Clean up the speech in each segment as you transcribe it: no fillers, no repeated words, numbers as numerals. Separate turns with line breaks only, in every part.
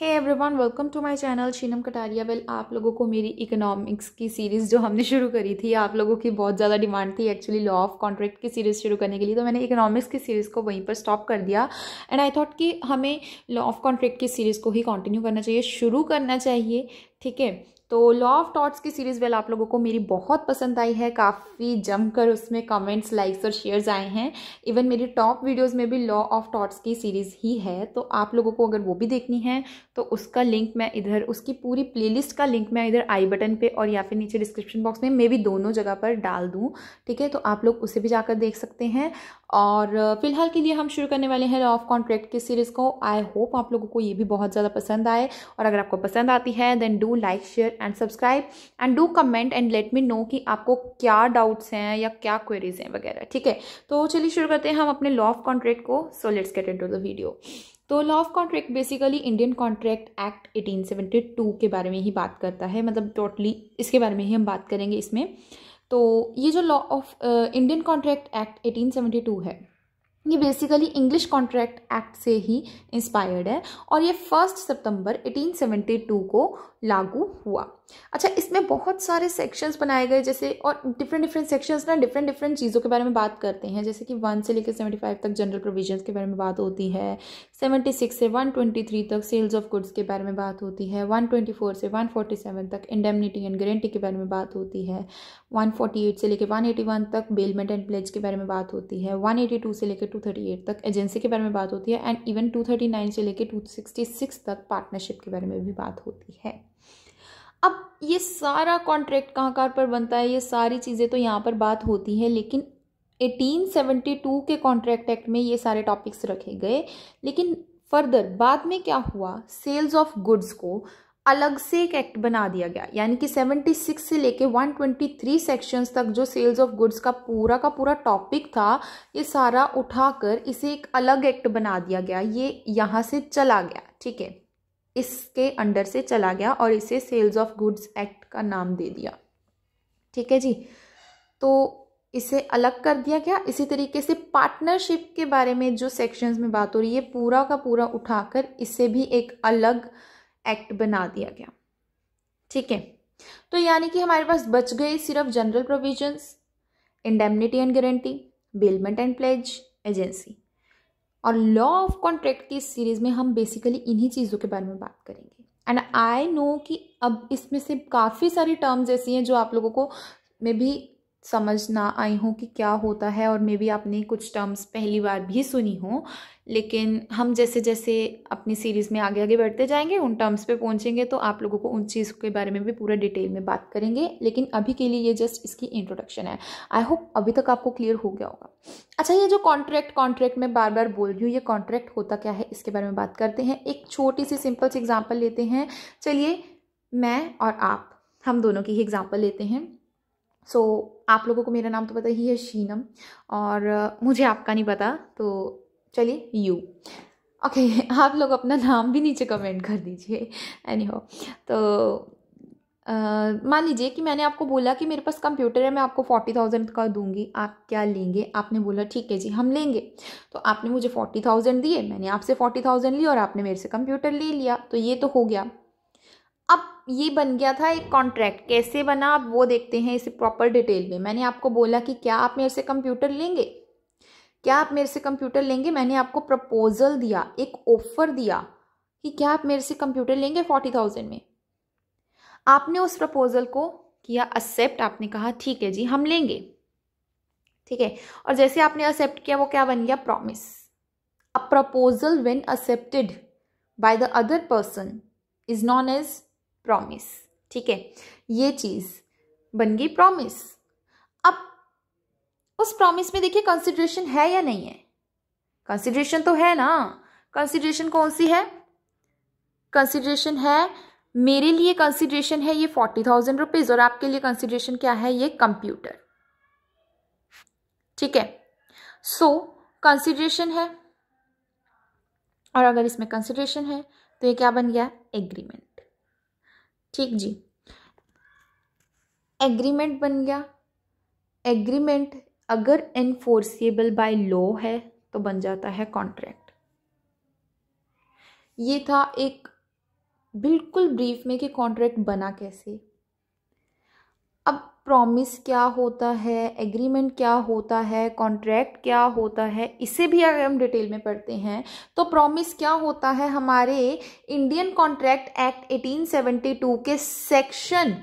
Hey everyone, welcome to my channel Sheenam Kataria. Well, आप लोगों को मेरी इकोनॉमिक्स की सीरीज़ जो हमने शुरू करी थी, आप लोगों की बहुत ज़्यादा डिमांड थी एक्चुअली लॉ ऑफ कॉन्ट्रैक्ट की सीरीज़ शुरू करने के लिए, तो मैंने इकोनॉमिक्स की सीरीज़ को वहीं पर स्टॉप कर दिया। एंड आई थॉट कि हमें लॉ ऑफ कॉन्ट्रैक्ट की सीरीज़ को ही कंटिन्यू करना चाहिए, शुरू करना चाहिए। ठीक है, तो लॉ ऑफ टॉट्स की सीरीज़ वेल आप लोगों को मेरी बहुत पसंद आई है, काफ़ी जमकर उसमें कमेंट्स, लाइक्स और शेयर्स आए हैं। इवन मेरी टॉप वीडियोस में भी लॉ ऑफ टॉट्स की सीरीज़ ही है, तो आप लोगों को अगर वो भी देखनी है तो उसका लिंक मैं इधर, उसकी पूरी प्लेलिस्ट का लिंक मैं इधर आई बटन पे और या फिर नीचे डिस्क्रिप्शन बॉक्स में मैं भी दोनों जगह पर डाल दूँ। ठीक है, तो आप लोग उसे भी जाकर देख सकते हैं। और फिलहाल के लिए हम शुरू करने वाले हैं लॉ ऑफ कॉन्ट्रैक्ट की सीरीज़ को। आई होप आप लोगों को ये भी बहुत ज़्यादा पसंद आए, और अगर आपको पसंद आती है then do like, share and subscribe and do comment and let me know कि आपको क्या डाउट्स हैं या क्या क्वेरीज हैं वगैरह। ठीक है, तो चलिए शुरू करते हैं हम अपने लॉ ऑफ कॉन्ट्रैक्ट को। So let's get into the video. तो law of contract basically Indian contract act 1872 के बारे में ही बात करता है, मतलब टोटली इसके बारे में ही हम बात करेंगे इसमें। तो ये जो law of Indian contract act 1872 है, ये बेसिकली इंग्लिश कॉन्ट्रैक्ट एक्ट से ही इंस्पायर्ड है, और ये 1 सितंबर 1872 को लागू हुआ। अच्छा, इसमें बहुत सारे सेक्शंस बनाए गए, जैसे और डिफरेंट सेक्शंस ना डिफरेंट चीज़ों के बारे में बात करते हैं, जैसे कि 1 से लेकर 75 तक जनरल प्रोविजंस के बारे में बात होती है, 76 से 123 तक सेल्स ऑफ गुड्स के बारे में बात होती है, 124 से 147 तक इंडेमनिटी एंड गारंटी के बारे में बात होती है, 148 से लेकर 181 तक बेलमेंट एंड प्लेज के बारे में बात होती है, 182 से लेकर 238 तक एजेंसी के बारे में बात होती है, एंड इवन 239 से लेकर 266 तक पार्टनरशिप के बारे में भी बात होती है। अब ये सारा कॉन्ट्रैक्ट कहाँ पर बनता है, ये सारी चीज़ें तो यहाँ पर बात होती है, लेकिन 1872 के कॉन्ट्रैक्ट एक्ट में ये सारे टॉपिक्स रखे गए। लेकिन फर्दर बाद में क्या हुआ, सेल्स ऑफ गुड्स को अलग से एक एक्ट बना दिया गया, यानी कि 76 से लेके 123 सेक्शंस तक जो सेल्स ऑफ गुड्स का पूरा टॉपिक था, ये सारा उठाकर इसे एक अलग एक्ट बना दिया गया। ये यहाँ से चला गया, ठीक है, इसके अंडर से चला गया और इसे सेल्स ऑफ गुड्स एक्ट का नाम दे दिया। ठीक है जी, तो इसे अलग कर दिया गया। इसी तरीके से पार्टनरशिप के बारे में जो सेक्शंस में बात हो रही है, पूरा का पूरा उठाकर इसे भी एक अलग एक्ट बना दिया गया। ठीक है, तो यानी कि हमारे पास बच गए सिर्फ general provisions, indemnity and guarantee, bailment and pledge, agency. और लॉ ऑफ कॉन्ट्रैक्ट की सीरीज में हम बेसिकली इन्हीं चीज़ों के बारे में बात करेंगे। एंड आई नो कि अब इसमें से काफ़ी सारी टर्म्स ऐसी हैं जो आप लोगों को मे भी समझ ना आई हो कि क्या होता है, और मे बी आपने कुछ टर्म्स पहली बार भी सुनी हो। लेकिन हम जैसे जैसे अपनी सीरीज़ में आगे आगे बढ़ते जाएंगे, उन टर्म्स पे पहुंचेंगे, तो आप लोगों को उन चीज़ के बारे में भी पूरा डिटेल में बात करेंगे। लेकिन अभी के लिए ये जस्ट इसकी इंट्रोडक्शन है। आई होप अभी तक आपको क्लियर हो गया होगा। अच्छा, ये जो कॉन्ट्रैक्ट मैं बार बार बोल रही हूँ, ये कॉन्ट्रैक्ट होता क्या है इसके बारे में बात करते हैं। एक छोटी सी सिंपल सी एग्जाम्पल लेते हैं। चलिए, मैं और आप, हम दोनों की ही एग्जाम्पल लेते हैं। सो आप लोगों को मेरा नाम तो पता ही है, शीनम, और मुझे आपका नहीं पता, तो चलिए यू। ओके, आप लोग अपना नाम भी नीचे कमेंट कर दीजिए। एनीहो, तो मान लीजिए कि मैंने आपको बोला कि मेरे पास कंप्यूटर है, मैं आपको 40,000 का दूंगी, आप क्या लेंगे? आपने बोला ठीक है जी हम लेंगे। तो आपने मुझे 40,000 दिए, मैंने आपसे 40,000 ली, और आपने मेरे से कंप्यूटर ले लिया, तो ये तो हो गया। अब ये बन गया था एक कॉन्ट्रैक्ट। कैसे बना अब वो देखते हैं इसे प्रॉपर डिटेल में। मैंने आपको बोला कि क्या आप मेरे से कंप्यूटर लेंगे, क्या आप मेरे से कंप्यूटर लेंगे। मैंने आपको प्रपोजल दिया, एक ऑफर दिया कि क्या आप मेरे से कंप्यूटर लेंगे 40,000 में। आपने उस प्रपोजल को किया एक्सेप्ट, आपने कहा ठीक है जी हम लेंगे। ठीक है, और जैसे आपने एक्सेप्ट किया, वो क्या बन गया? Promise. A proposal when accepted by the other person is known as promise. ठीक है, ये चीज बन गई प्रॉमिस। अब उस प्रॉमिस में देखिए कंसिडरेशन है या नहीं है? कंसिडरेशन तो है ना। कंसिडरेशन कौन सी है? कंसिडरेशन है, मेरे लिए कंसिडरेशन है ये 40,000 रुपीज, और आपके लिए कंसिडरेशन क्या है? ये कंप्यूटर। ठीक है, सो कंसिडरेशन है, और अगर इसमें कंसिडरेशन है तो ये क्या बन गया? एग्रीमेंट। ठीक जी, एग्रीमेंट बन गया। एग्रीमेंट अगर एनफोर्सिएबल बाय लॉ है तो बन जाता है कॉन्ट्रैक्ट। ये था एक बिल्कुल ब्रीफ में कि कॉन्ट्रैक्ट बना कैसे। अब प्रॉमिस क्या होता है, एग्रीमेंट क्या होता है, कॉन्ट्रैक्ट क्या होता है, इसे भी अगर हम डिटेल में पढ़ते हैं तो प्रॉमिस क्या होता है, हमारे इंडियन कॉन्ट्रैक्ट एक्ट 1872 के सेक्शन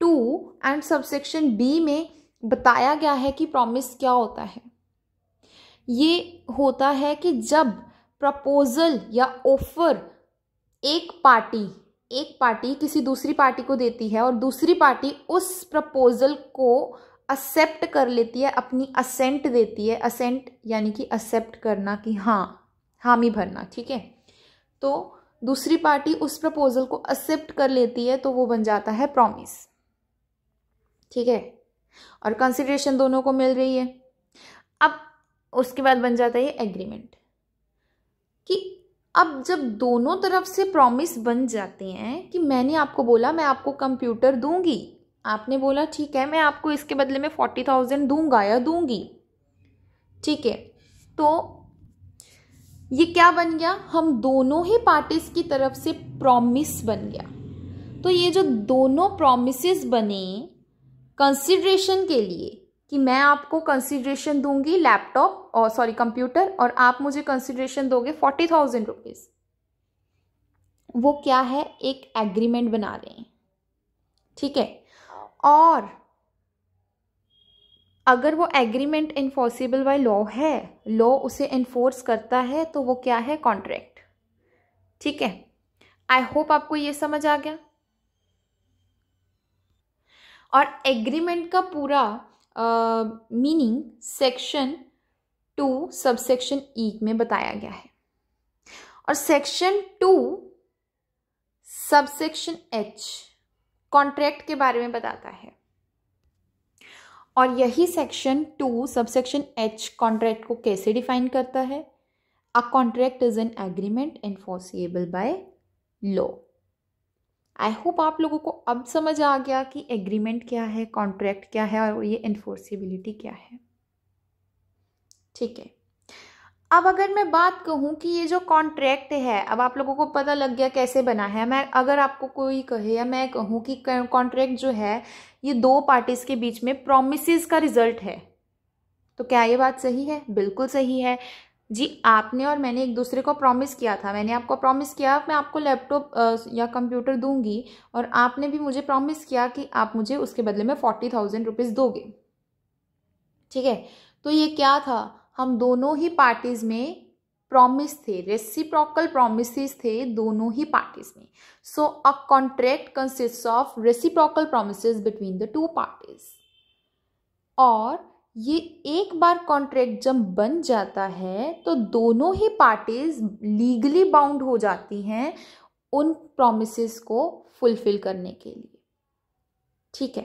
2 एंड सबसेक्शन बी में बताया गया है कि प्रॉमिस क्या होता है। ये होता है कि जब प्रपोजल या ऑफर एक पार्टी किसी दूसरी पार्टी को देती है और दूसरी पार्टी उस प्रपोजल को एक्सेप्ट कर लेती है, अपनी असेंट देती है। असेंट यानी कि एक्सेप्ट करना, कि हाँ, हामी भरना, ठीक है। तो दूसरी पार्टी उस प्रपोजल को एक्सेप्ट कर लेती है तो वो बन जाता है प्रॉमिस, ठीक है। और कंसिडरेशन दोनों को मिल रही है। अब उसके बाद बन जाता है एग्रीमेंट, कि अब जब दोनों तरफ से प्रॉमिस बन जाते हैं कि मैंने आपको बोला मैं आपको कंप्यूटर दूंगी, आपने बोला ठीक है मैं आपको इसके बदले में 40,000 दूंगा या दूंगी, ठीक है। तो ये क्या बन गया, हम दोनों ही पार्टीज की तरफ से प्रॉमिस बन गया। तो ये जो दोनों प्रॉमिसेस बने कंसिडरेशन के लिए, कि मैं आपको कंसिडरेशन दूंगी लैपटॉप और कंप्यूटर, और आप मुझे कंसिडरेशन दोगे 40,000 रुपीज, वो क्या है, एक एग्रीमेंट बना रहे हैं, ठीक है। और अगर वो एग्रीमेंट इन्फोर्सेबल बाय लॉ है, लॉ उसे इन्फोर्स करता है, तो वो क्या है, कॉन्ट्रैक्ट, ठीक है। आई होप आपको ये समझ आ गया। और एग्रीमेंट का पूरा मीनिंग सेक्शन 2 सबसेक्शन ई में बताया गया है, और सेक्शन 2 सबसेक्शन एच कॉन्ट्रैक्ट के बारे में बताता है, और यही सेक्शन 2 सबसेक्शन एच कॉन्ट्रैक्ट को कैसे डिफाइन करता है। A contract is an agreement enforceable by law. I hope आप लोगों को अब समझ आ गया कि एग्रीमेंट क्या है, कॉन्ट्रैक्ट क्या है, और ये एनफोर्सेबिलिटी क्या है, ठीक है। अब अगर मैं बात कहूँ कि ये जो कॉन्ट्रैक्ट है, अब आप लोगों को पता लग गया कैसे बना है। मैं अगर आपको कोई कहे या मैं कहूँ कि कॉन्ट्रैक्ट जो है ये दो पार्टीज के बीच में प्रॉमिसेस का रिजल्ट है, तो क्या ये बात सही है? बिल्कुल सही है जी। आपने और मैंने एक दूसरे को प्रॉमिस किया था, मैंने आपको प्रॉमिस किया मैं आपको लैपटॉप या कंप्यूटर दूंगी, और आपने भी मुझे प्रॉमिस किया कि आप मुझे उसके बदले में 40,000 रुपीज़ दोगे, ठीक है। तो ये क्या था, हम दोनों ही पार्टीज में प्रॉमिस थे, रेसिप्रोकल प्रॉमिसेस थे दोनों ही पार्टीज में। So a contract consists of reciprocal promises between the two parties. और ये एक बार कॉन्ट्रैक्ट जब बन जाता है तो दोनों ही पार्टीज लीगली बाउंड हो जाती हैं उन प्रॉमिसेस को फुलफिल करने के लिए, ठीक है।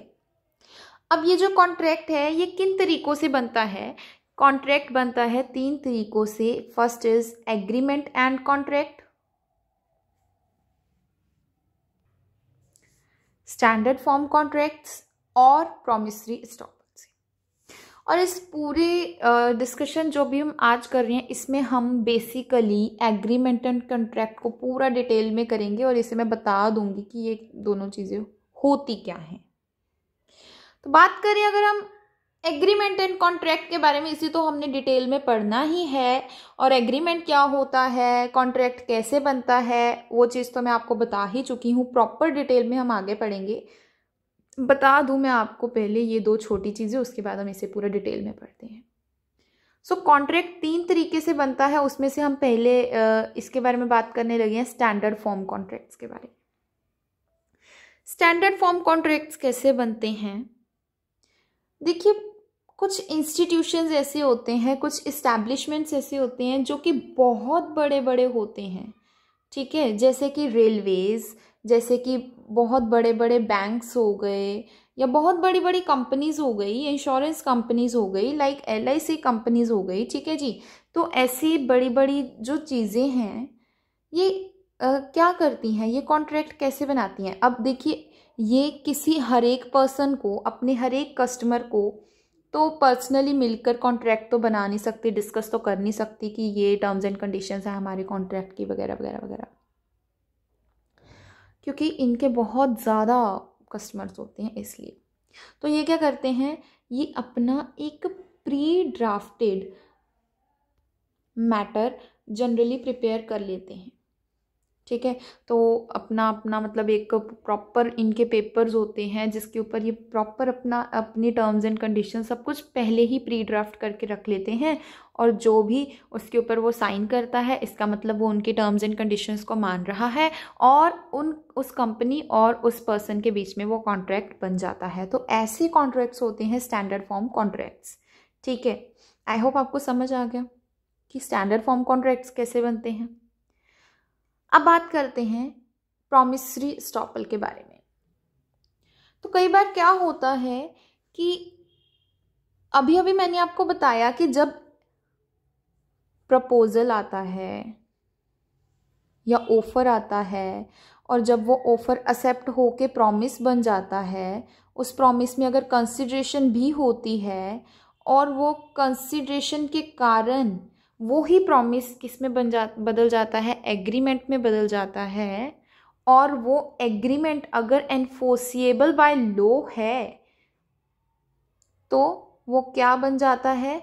अब ये जो कॉन्ट्रैक्ट है ये किन तरीकों से बनता है? कॉन्ट्रैक्ट बनता है 3 तरीकों से। First is agreement and contract, standard form contracts, और प्रॉमिसरी स्टॉप। और इस पूरे डिस्कशन जो भी हम आज कर रहे हैं इसमें हम बेसिकली एग्रीमेंट एंड कॉन्ट्रैक्ट को पूरा डिटेल में करेंगे, और इसे मैं बता दूंगी कि ये दोनों चीज़ें होती क्या हैं। तो बात करें अगर हम एग्रीमेंट एंड कॉन्ट्रैक्ट के बारे में, इसी तो हमने डिटेल में पढ़ना ही है। और एग्रीमेंट क्या होता है, कॉन्ट्रैक्ट कैसे बनता है, वो चीज़ तो मैं आपको बता ही चुकी हूँ। प्रॉपर डिटेल में हम आगे पढ़ेंगे। बता दूं मैं आपको पहले ये 2 छोटी चीज़ें, उसके बाद हम इसे पूरा डिटेल में पढ़ते हैं। सो कॉन्ट्रैक्ट 3 तरीके से बनता है, उसमें से हम पहले इसके बारे में बात करने लगे हैं, स्टैंडर्ड फॉर्म कॉन्ट्रैक्ट्स के बारे में। स्टैंडर्ड फॉर्म कॉन्ट्रैक्ट्स कैसे बनते हैं? देखिए, कुछ इंस्टीट्यूशंस ऐसे होते हैं, कुछ इस्टेब्लिशमेंट्स ऐसे होते हैं जो कि बहुत बड़े बड़े होते हैं, ठीक है। जैसे कि रेलवेज़, जैसे कि बहुत बड़े बड़े बैंक्स हो गए, या बहुत बड़ी बड़ी कंपनीज़ हो गई, इंश्योरेंस कंपनीज़ हो गई, लाइक LIC कंपनीज़ हो गई, ठीक है जी। तो ऐसी बड़ी बड़ी जो चीज़ें हैं ये क्या करती हैं, ये कॉन्ट्रैक्ट कैसे बनाती हैं? अब देखिए, ये किसी हर एक पर्सन को, अपने हर एक कस्टमर को तो पर्सनली मिलकर कॉन्ट्रैक्ट तो बना नहीं सकती, डिस्कस तो कर नहीं सकती कि ये टर्म्स एंड कंडीशंस हैं हमारे कॉन्ट्रैक्ट की, वगैरह वगैरह वगैरह। क्योंकि इनके बहुत ज़्यादा कस्टमर्स होते हैं इसलिए। तो ये क्या करते हैं, ये अपना एक pre drafted matter generally prepare कर लेते हैं, ठीक है। तो अपना अपना मतलब एक प्रॉपर इनके पेपर्स होते हैं जिसके ऊपर ये प्रॉपर अपनी टर्म्स एंड कंडीशन सब कुछ पहले ही प्री ड्राफ्ट करके रख लेते हैं, और जो भी उसके ऊपर वो साइन करता है इसका मतलब वो उनकी टर्म्स एंड कंडीशंस को मान रहा है, और उस कंपनी और उस पर्सन के बीच में वो कॉन्ट्रैक्ट बन जाता है। तो ऐसे कॉन्ट्रैक्ट्स होते हैं स्टैंडर्ड फॉर्म कॉन्ट्रैक्ट्स, ठीक है। आई होप आपको समझ आ गया कि स्टैंडर्ड फॉर्म कॉन्ट्रैक्ट्स कैसे बनते हैं। अब बात करते हैं प्रॉमिसरी एस्टॉपल के बारे में। तो कई बार क्या होता है कि अभी अभी मैंने आपको बताया कि जब प्रपोजल आता है या ऑफर आता है, और जब वो ऑफर एक्सेप्ट होके प्रॉमिस बन जाता है, उस प्रॉमिस में अगर कंसिडरेशन भी होती है, और वो कंसिडरेशन के कारण वो ही प्रॉमिस किस में बदल जाता है, एग्रीमेंट में बदल जाता है, और वो एग्रीमेंट अगर एनफोर्सिएबल बाय लॉ है तो वो क्या बन जाता है,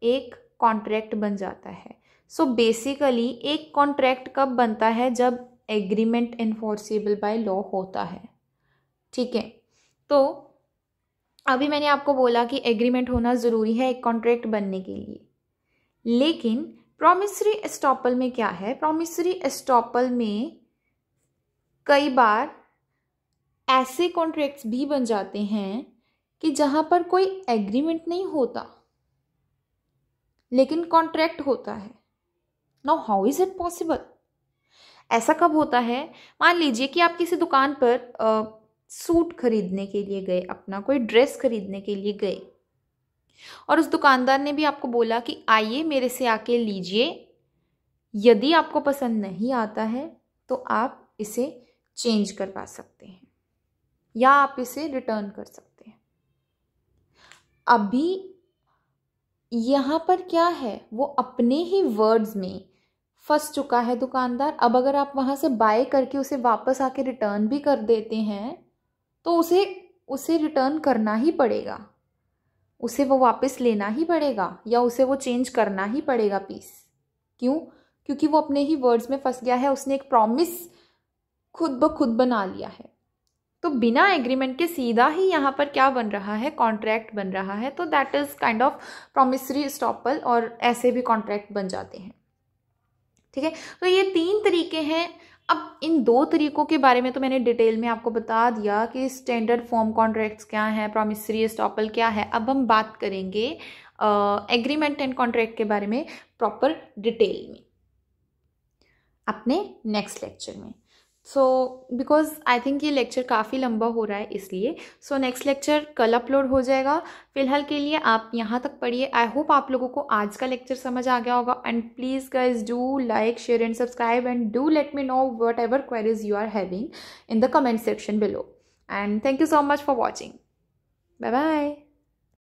एक कॉन्ट्रैक्ट बन जाता है। सो बेसिकली एक कॉन्ट्रैक्ट कब बनता है, जब एग्रीमेंट एनफोर्सिएबल बाय लॉ होता है, ठीक है। तो अभी मैंने आपको बोला कि एग्रीमेंट होना ज़रूरी है एक कॉन्ट्रैक्ट बनने के लिए, लेकिन प्रॉमिसरी एस्टॉपल में क्या है, प्रॉमिसरी एस्टॉपल में कई बार ऐसे कॉन्ट्रैक्ट्स भी बन जाते हैं कि जहां पर कोई एग्रीमेंट नहीं होता लेकिन कॉन्ट्रैक्ट होता है। Now how is it possible? ऐसा कब होता है, मान लीजिए कि आप किसी दुकान पर सूट खरीदने के लिए गए, अपना कोई ड्रेस खरीदने के लिए गए, और उस दुकानदार ने भी आपको बोला कि आइए मेरे से आके लीजिए, यदि आपको पसंद नहीं आता है तो आप इसे चेंज करवा सकते हैं या आप इसे रिटर्न कर सकते हैं। अभी यहाँ पर क्या है, वो अपने ही वर्ड्स में फंस चुका है दुकानदार। अब अगर आप वहाँ से बाय करके उसे वापस आके रिटर्न भी कर देते हैं तो उसे रिटर्न करना ही पड़ेगा, उसे वो वापस लेना ही पड़ेगा, या उसे वो चेंज करना ही पड़ेगा पीस। क्यों? क्योंकि वो अपने ही वर्ड्स में फंस गया है, उसने एक प्रॉमिस खुद ब खुद बना लिया है। तो बिना एग्रीमेंट के सीधा ही यहाँ पर क्या बन रहा है, कॉन्ट्रैक्ट बन रहा है। तो that is kind of promissory estoppel, और ऐसे भी कॉन्ट्रैक्ट बन जाते हैं, ठीक है। तो ये 3 तरीके हैं। अब इन 2 तरीकों के बारे में तो मैंने डिटेल में आपको बता दिया कि स्टैंडर्ड फॉर्म कॉन्ट्रैक्ट्स क्या है, प्रॉमिसरी एस्टॉपल क्या है। अब हम बात करेंगे एग्रीमेंट एंड कॉन्ट्रैक्ट के बारे में प्रॉपर डिटेल में अपने नेक्स्ट लेक्चर में। सो बिकॉज आई थिंक ये लेक्चर काफ़ी लंबा हो रहा है, इसलिए सो नेक्स्ट लेक्चर कल अपलोड हो जाएगा। फिलहाल के लिए आप यहाँ तक पढ़िए। आई होप आप लोगों को आज का लेक्चर समझ आ गया होगा। And please guys do like, share and subscribe, and do let me know whatever queries you are having in the comment section below. And thank you so much for watching. Bye bye.